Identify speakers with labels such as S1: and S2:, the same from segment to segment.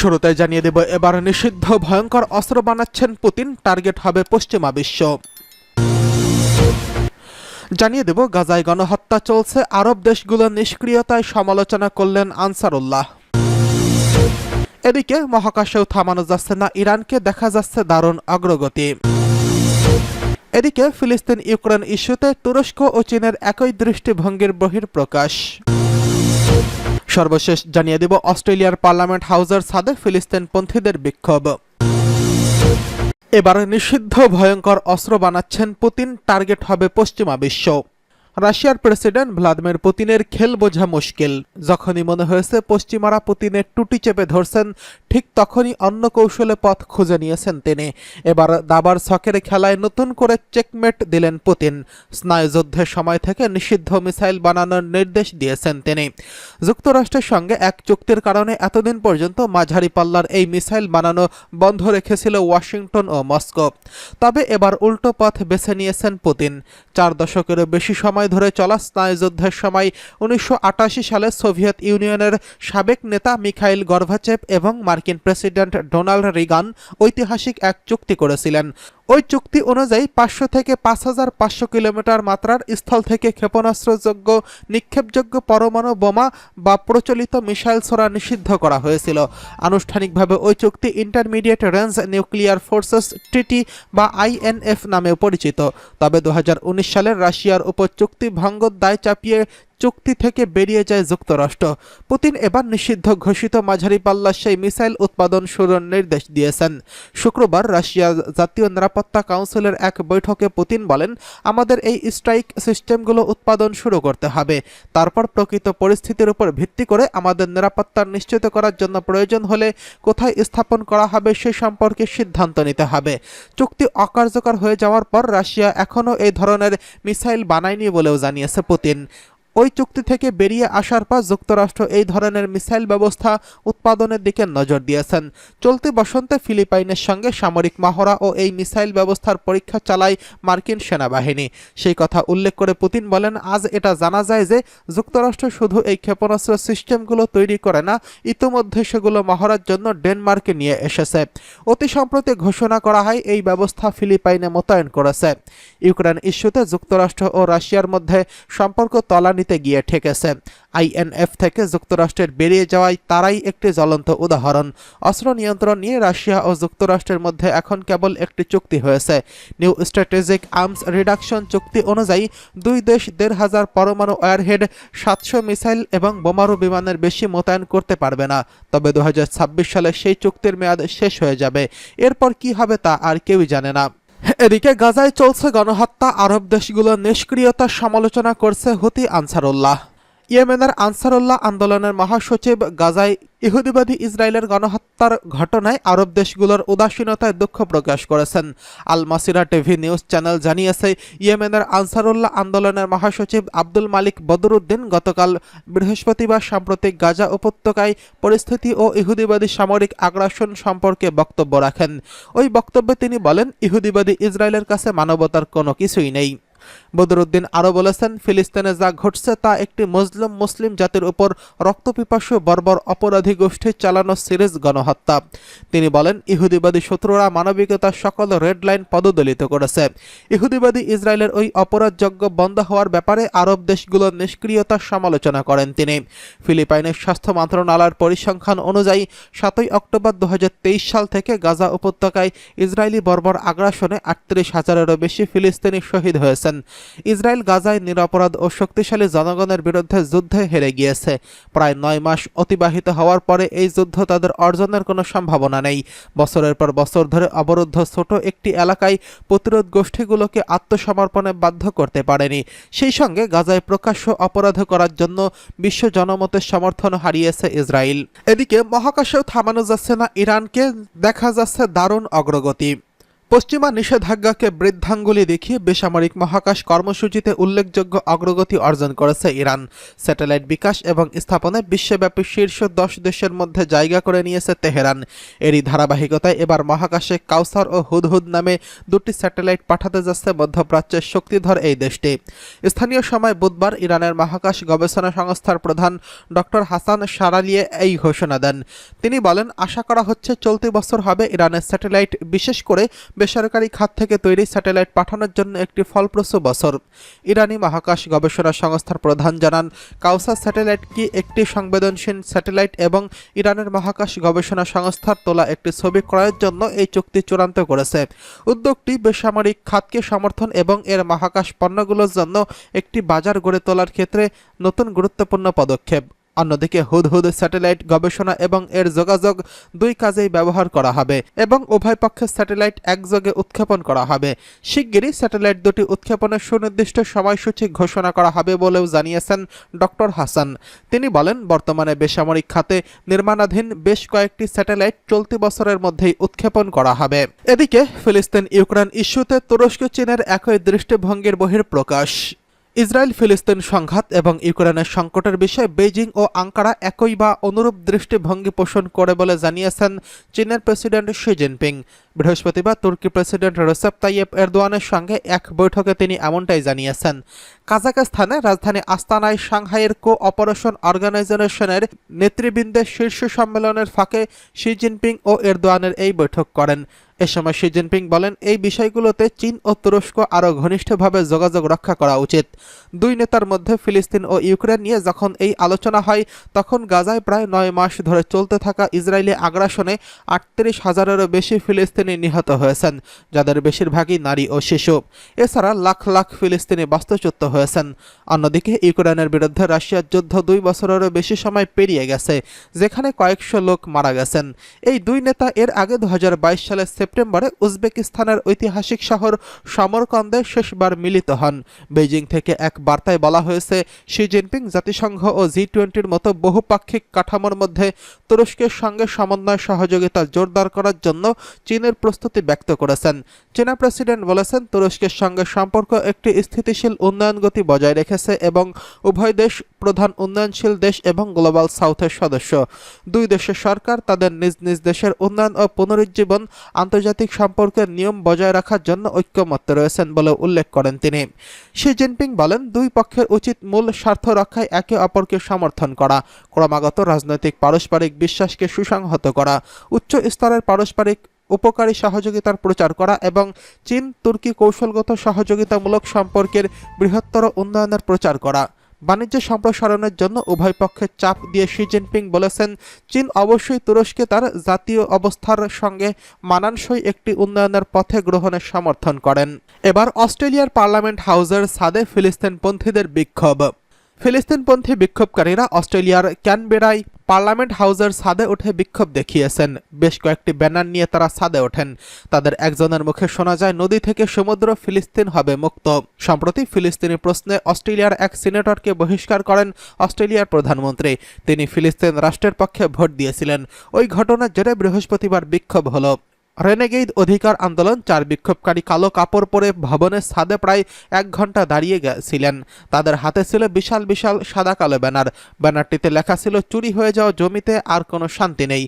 S1: শুরুতে জানিয়ে দেব, এবার নিষিদ্ধ ভয়ঙ্কর অস্ত্র বানাচ্ছেন পুতিন, টার্গেট হবে পশ্চিমা বিশ্ব। জানিয়ে দেব, গাজায় গণহত্যা চলছে, আরব দেশগুলোর নিষ্ক্রিয়তায় সমালোচনা করলেন আনসারুল্লাহ। এদিকে মহাকাশেও থামানো যাচ্ছে না ইরানকে, দেখা যাচ্ছে দারুণ অগ্রগতি। এদিকে ফিলিস্তিন ইউক্রেন ইস্যুতে তুরস্ক ও চীনের একই দৃষ্টিভঙ্গির বহিঃপ্রকাশ। সর্বশেষ জানিয়ে দেব, অস্ট্রেলিয়ার পার্লামেন্ট হাউসের ছাদে ফিলিস্তিনপন্থীদের বিক্ষোভ। এবার নিষিদ্ধ ভয়ঙ্কর অস্ত্র বানাচ্ছেন পুতিন, টার্গেট হবে পশ্চিমা বিশ্ব। রাশিয়ার প্রেসিডেন্ট ভ্লাদিমির পুতিনের খেল বোঝা মুশকিল। যখনই মনে হয়েছে পশ্চিমারা পুতিনের টুটি চেপে ধরছেন, ঠিক তখনই অন্য কৌশলে পথ খুঁজে নিয়েছেন তিনি। এবার দাবার ছকের খেলায় নতুন করে চেকমেট দিলেন পুতিন। স্নায়ুযুদ্ধের সময় থেকে নিষিদ্ধ মিসাইল বানানোর নির্দেশ দিয়েছেন তিনি। যুক্তরাষ্ট্রের সঙ্গে এক চুক্তির কারণে এতদিন পর্যন্ত মাঝারি পাল্লার এই মিসাইল বানানো বন্ধ রেখেছিল ওয়াশিংটন ও মস্কো। তবে এবার উল্টো পথ বেছে নিয়েছেন পুতিন। 4 দশকেরও বেশি সময় ধরে চলা স্নায়ুযুদ্ধের সময় 1988 সালে সোভিয়েত ইউনিয়নের সাবেক নেতা মিখাইল গর্বাচেভ এবং মার্কিন প্রেসিডেন্ট ডোনাল্ড রিগান ঐতিহাসিক এক চুক্তি করেছিলেন। ওই চুক্তি অনুযায়ী 500 থেকে 5500 কিলোমিটার মাত্রার স্থল থেকে ক্ষেপণাস্ত্রযোগ্য নিক্ষেপযোগ্য পরমাণু বোমা বা প্রচলিত মিসাইল ছোড়া নিষিদ্ধ করা হয়েছিল। আনুষ্ঠানিকভাবে ওই চুক্তি ইন্টারমিডিয়েট রেঞ্জ নিউক্লিয়ার ফোর্সেস ট্রিটি বা INF নামেও পরিচিত। তবে 2019 সালের রাশিয়ার উপর চুক্তি ভঙ্গের দায় চাপিয়ে চুক্তি থেকে বেরিয়ে যায় যুক্তরাষ্ট্র। পুতিন এবার নিষিদ্ধ ঘোষিত মাঝারি পাল্লার সেই মিসাইল উৎপাদন শুরুর নির্দেশ দিয়েছেন। শুক্রবার রাশিয়ার জাতীয় নিরাপত্তা কাউন্সিলের এক বৈঠকে পুতিন বলেন, আমাদের এই স্ট্রাইক সিস্টেমগুলো উৎপাদন শুরু করতে হবে। তারপর প্রকৃত পরিস্থিতির উপর ভিত্তি করে আমাদের নিরাপত্তা নিশ্চিত করার জন্য প্রয়োজন হলে কোথায় স্থাপন করা হবে সে সম্পর্কে সিদ্ধান্ত নিতে হবে। চুক্তি অকার্যকর হয়ে যাওয়ার পর রাশিয়া এখনও এই ধরনের মিসাইল বানায়নি বলেও জানিয়েছে পুতিন। ওই চুক্তি থেকে বেরিয়ে আসার পর যুক্তরাষ্ট্র এই ধরনের মিসাইল ব্যবস্থা উৎপাদনের দিকে নজর দিয়েছেন। চলতি বসন্তে ফিলিপাইনের সঙ্গে সামরিক মহড়া ও এই মিসাইল ব্যবস্থার পরীক্ষা চালায় মার্কিন সেনাবাহিনী। সেই কথা উল্লেখ করে পুতিন বলেন, আজ এটা জানা যায় যে যুক্তরাষ্ট্র শুধু এই ক্ষেপণাস্ত্র সিস্টেমগুলো তৈরি করে না, ইতোমধ্যে সেগুলো মহড়ার জন্য ডেনমার্কে নিয়ে এসেছে। অতি সম্প্রতি ঘোষণা করা হয় এই ব্যবস্থা ফিলিপাইনে মোতায়েন করেছে। ইউক্রেন ইস্যুতে যুক্তরাষ্ট্র ও রাশিয়ার মধ্যে সম্পর্ক তলানিতে গিয়ে ঠেকেছে। INF থেকে যুক্তরাষ্ট্রের বেরিয়ে যাওয়ায় তারাই একটি জ্বলন্ত উদাহরণ। অস্ত্র নিয়ন্ত্রণ নিয়ে রাশিয়া ও যুক্তরাষ্ট্রের মধ্যে এখন কেবল একটি চুক্তি হয়েছে। নিউ স্ট্র্যাটেজিক আর্মস রিডাকশন চুক্তি অনুযায়ী দুই দেশ 1500 পরমাণু ওয়ারহেড, 700 মিসাইল এবং বোমারু বিমানের বেশি মোতায়েন করতে পারবে না। তবে 2026 সালে সেই চুক্তির মেয়াদ শেষ হয়ে যাবে। এরপর কি হবে তা আর কেউই জানে না। এদিকে গাজায় চলছে গণহত্যা, আরব দেশগুলোর নিষ্ক্রিয়তার সমালোচনা করছে হুতি আনসারুল্লাহ। ইয়েমেনের আনসারুল্লাহ আন্দোলনের মহাসচিব গাজায় ইহুদিবাদী ইসরায়েলের গণহত্যার ঘটনায় আরব দেশগুলোর উদাসীনতায় দুঃখ প্রকাশ করেছেন। আল মাসিরা টিভি নিউজ চ্যানেল জানিয়েছে, ইয়েমেনের আনসারুল্লাহ আন্দোলনের মহাসচিব আব্দুল মালিক বদরুদ্দিন গতকাল বৃহস্পতিবার সাম্প্রতিক গাজা উপত্যকায় পরিস্থিতি ও ইহুদিবাদী সামরিক আগ্রাসন সম্পর্কে বক্তব্য রাখেন। ওই বক্তব্যে তিনি বলেন, ইহুদিবাদী ইসরায়েলের কাছে মানবতার কোনো কিছুই নেই। বদরুদ্দিন আরও বলেছেন, ফিলিস্তিনে যা ঘটছে তা একটি মুসলিম জাতির উপর রক্তপিপাসু বর্বর অপরাধী গোষ্ঠীর চালানো সিরিজ গণহত্যা। তিনি বলেন, ইহুদিবাদী শত্রুরা মানবিকতার সকল রেড লাইন পদদলিত করেছে। ইহুদিবাদী ইসরায়েলের ওই অপরাধযোগ্য বন্ধ হওয়ার ব্যাপারে আরব দেশগুলোর নিষ্ক্রিয়তার সমালোচনা করেন তিনি। ফিলিপাইনের স্বাস্থ্য মন্ত্রণালয়ের পরিসংখ্যান অনুযায়ী 7 অক্টোবর 2023 সাল থেকে গাজা উপত্যকায় ইসরায়েলি বর্বর আগ্রাসনে 38,000-এরও বেশি ফিলিস্তিনি শহীদ হয়েছেন। ইসরায়েল গাজায় নিরপরাধ ও শক্তিশালী জনগণের বিরুদ্ধে যুদ্ধে হেরে গিয়েছে। প্রায় 9 মাস অতিবাহিত হওয়ার পরে এই যুদ্ধ তাদের অর্জনের কোনো সম্ভাবনা নেই। বছরের পর বছর ধরে অবরুদ্ধ ছোট একটি এলাকায় প্রতিরোধ গোষ্ঠীগুলোকে আত্মসমর্পণে বাধ্য করতে পারেনি। সেই সঙ্গে গাজায় প্রকাশ্য অপরাধ করার জন্য বিশ্ব জনমতের সমর্থন হারিয়েছে ইসরায়েল। এদিকে মহাকাশেও থামানো যাচ্ছে না ইরানকে, দেখা যাচ্ছে দারুণ অগ্রগতি। পশ্চিমা নিষেধাজ্ঞাকে বৃদ্ধাঙ্গুলি দেখিয়ে বেসামরিক মহাকাশ কর্মসূচিতে উল্লেখযোগ্য অগ্রগতি অর্জন করেছে ইরান। স্যাটেলাইট বিকাশ এবং স্থাপনে বিশ্বব্যাপী শীর্ষ 10 দেশের মধ্যে জায়গা করে নিয়েছে তেহরান। এরই ধারাবাহিকতায় এবার মহাকাশে কাউসার ও হুদহুদ নামে দুটি স্যাটেলাইট পাঠাতে যাচ্ছে মধ্যপ্রাচ্যের শক্তিধর এই দেশটি। স্থানীয় সময় বুধবার ইরানের মহাকাশ গবেষণা সংস্থার প্রধান ডক্টর হাসান শারালিয়ে এই ঘোষণা দেন। তিনি বলেন, আশা করা হচ্ছে চলতি বছর হবে ইরানের স্যাটেলাইট, বিশেষ করে বেসরকারি খাত থেকে তৈরি স্যাটেলাইট পাঠানোর জন্য একটি ফলপ্রসূ বছর। ইরানি মহাকাশ গবেষণা সংস্থার প্রধান জানান, কাউসার স্যাটেলাইট কি একটি সংবেদনশীল স্যাটেলাইট এবং ইরানের মহাকাশ গবেষণা সংস্থার তোলা একটি ছবি ক্রয়ের জন্য এই চুক্তি চূড়ান্ত করেছে। উদ্যোগটি বেসামরিক খাতকে সমর্থন এবং এর মহাকাশ পণ্যগুলোর জন্য একটি বাজার গড়ে তোলার ক্ষেত্রে নতুন গুরুত্বপূর্ণ পদক্ষেপ। অন্যদিকে হুদহুদ স্যাটেলাইট গবেষণা এবং এর যোগাযোগ দুই কাজেই ব্যবহার করা হবে এবং উভয় পক্ষের স্যাটেলাইট একযোগে উৎক্ষেপণ করা হবে। শিগগিরই স্যাটেলাইট দুটি উৎক্ষেপণের সুনির্দিষ্ট সময়সূচি ঘোষণা করা হবে বলেও জানিয়েছেন ডক্টর হাসান। তিনি বলেন, বর্তমানে বেসামরিক খাতে নির্মাণাধীন বেশ কয়েকটি স্যাটেলাইট চলতি বছরের মধ্যেই উৎক্ষেপণ করা হবে। এদিকে ফিলিস্তিন ইউক্রেন ইস্যুতে তুরস্ক চীনের একই দৃষ্টিভঙ্গির বহিঃপ্রকাশ। ইসরায়েল ফিলিস্তিন সংঘাত এবং ইউক্রেনের সংকটের বিষয়ে বেইজিং ও আঙ্কারা একই বা অনুরূপ দৃষ্টিভঙ্গি পোষণ করে বলে জানিয়েছেন চীনের প্রেসিডেন্ট শি জিনপিং। বৃহস্পতিবার তুর্কি প্রেসিডেন্ট রেসেপ তাইয়েপ এরদোয়ানের সঙ্গে এক বৈঠকে তিনি এমনটাই জানিয়েছেন। কাজাখস্তানে রাজধানী আস্তানায় সাংহাইয়ের কো-অপারেশন অর্গানাইজেশনের নেতৃবৃন্দের শীর্ষ সম্মেলনের ফাঁকে শি জিনপিং ও এরদোয়ানের এই বৈঠক করেন। এ সময় শি জিনপিং বলেন, এই বিষয়গুলোতে চীন ও তুরস্ক আরও ঘনিষ্ঠভাবে যোগাযোগ রক্ষা করা উচিত। দুই নেতার মধ্যে ফিলিস্তিন ও ইউক্রেন নিয়ে যখন এই আলোচনা হয়, তখন গাজায় প্রায় 9 মাস ধরে চলতে থাকা ইসরায়েলি আগ্রাসনে 38,000-এরও বেশি ফিলিস্তিনি নিহত হয়েছেন, যাদের বেশিরভাগই নারী ও শিশু। এছাড়া লাখ লাখ ফিলিস্তিনি বাস্তুচ্যুত হয়েছেন। অন্যদিকে ইউক্রেনের বিরুদ্ধে রাশিয়ার যুদ্ধ 2 বছরেরও বেশি সময় পেরিয়ে গেছে, যেখানে কয়েকশো লোক মারা গেছেন। এই দুই নেতা এর আগে 2022 সালের সেপ্টেম্বরে উজবেকিস্তানের ঐতিহাসিক শহর সমরকন্দে শেষবার মিলিত হন। বেইজিং থেকে এক বার্তায় বলা হয়েছে, শি জিনপিং জাতিসংঘ ও G20-র মতো বহুপাক্ষিক কাঠামোর মধ্যে তুরস্কের সঙ্গে সমন্বয় সহযোগিতা জোরদার করার জন্য চীনের প্রস্তুতি ব্যক্ত করেছেন। চীনা প্রেসিডেন্ট বলেছেন, তুরস্কের সঙ্গে সম্পর্ক একটি স্থিতিশীল উন্নয়ন গতি বজায় রেখেছে এবং উভয় দেশ প্রধান উন্নয়নশীল দেশ এবং গ্লোবাল সাউথের সদস্য। দুই দেশের সরকার তাদের নিজ নিজ দেশের উন্নয়ন ও পুনরুজ্জীবন আন্তর্জাতিক সম্পর্কের নিয়ম বজায় রাখার জন্য ঐক্যমত্য রয়েছেন বলে উল্লেখ করেন তিনি। শি জিনপিং বলেন, দুই পক্ষের উচিত মূল স্বার্থ রক্ষায় একে অপরকে সমর্থন করা, ক্রমাগত রাজনৈতিক পারস্পরিক বিশ্বাসকে সুসংহত করা, উচ্চ স্তরের পারস্পরিক উপকারী সহযোগিতার প্রচার করা এবং চীন তুর্কি কৌশলগত সহযোগিতামূলক সম্পর্কের বৃহত্তর উন্নয়নের প্রচার করা। বাণিজ্য সম্প্রসারণের জন্য উভয় পক্ষের চাপ দিয়ে শি জিনপিং বলেছেন, চীন অবশ্যই তুরস্কে তার জাতীয় অবস্থার সঙ্গে মানানসই একটি উন্নয়নের পথে গ্রহণের সমর্থন করেন। এবার অস্ট্রেলিয়ার পার্লামেন্ট হাউসের ছাদে ফিলিস্তিনপন্থীদের বিক্ষোভ। ফিলিস্তিনপন্থী বিক্ষোভকারীরা অস্ট্রেলিয়ার ক্যানবেরায় পার্লামেন্ট হাউসের ছাদে উঠে বিক্ষোভ দেখিয়েছেন। বেশ কয়েকটি ব্যানার নিয়ে তারা ছাদে ওঠেন। তাদের একজনের মুখে শোনা যায়, নদী থেকে সমুদ্র, ফিলিস্তিন হবে মুক্ত। সম্প্রতি ফিলিস্তিনি প্রশ্নে অস্ট্রেলিয়ার এক সিনেটরকে বহিষ্কার করেন অস্ট্রেলিয়ার প্রধানমন্ত্রী। তিনি ফিলিস্তিন রাষ্ট্রের পক্ষে ভোট দিয়েছিলেন। ওই ঘটনার জেরে বৃহস্পতিবার বিক্ষোভ হলো। রেনেগেইদ অধিকার আন্দোলন 4 বিক্ষোভকারী কালো কাপড় পরে ভবনের ছাদে প্রায় 1 ঘন্টা দাঁড়িয়ে গেছিলেন। তাদের হাতে ছিল বিশাল বিশাল সাদা কালো ব্যানার। ব্যানারটিতে লেখা ছিল, চুরি হয়ে যাওয়া জমিতে আর কোনো শান্তি নেই।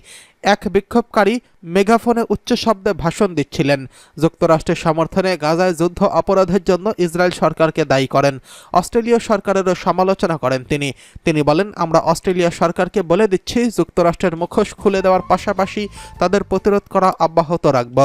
S1: এক বিক্ষোভকারী মেগাফোনে উচ্চ শব্দে ভাষণ দিচ্ছিলেন। যুক্তরাষ্ট্রের সমর্থনে গাজায় যুদ্ধ অপরাধের জন্য ইসরায়েল সরকারকে দায়ী করেন। অস্ট্রেলীয় সরকারেরও সমালোচনা করেন তিনি বলেন, আমরা অস্ট্রেলিয়া সরকারকে বলে দিচ্ছি, যুক্তরাষ্ট্রের মুখোশ খুলে দেওয়ার পাশাপাশি তাদের প্রতিরোধ করা অব্যাহত রাখব।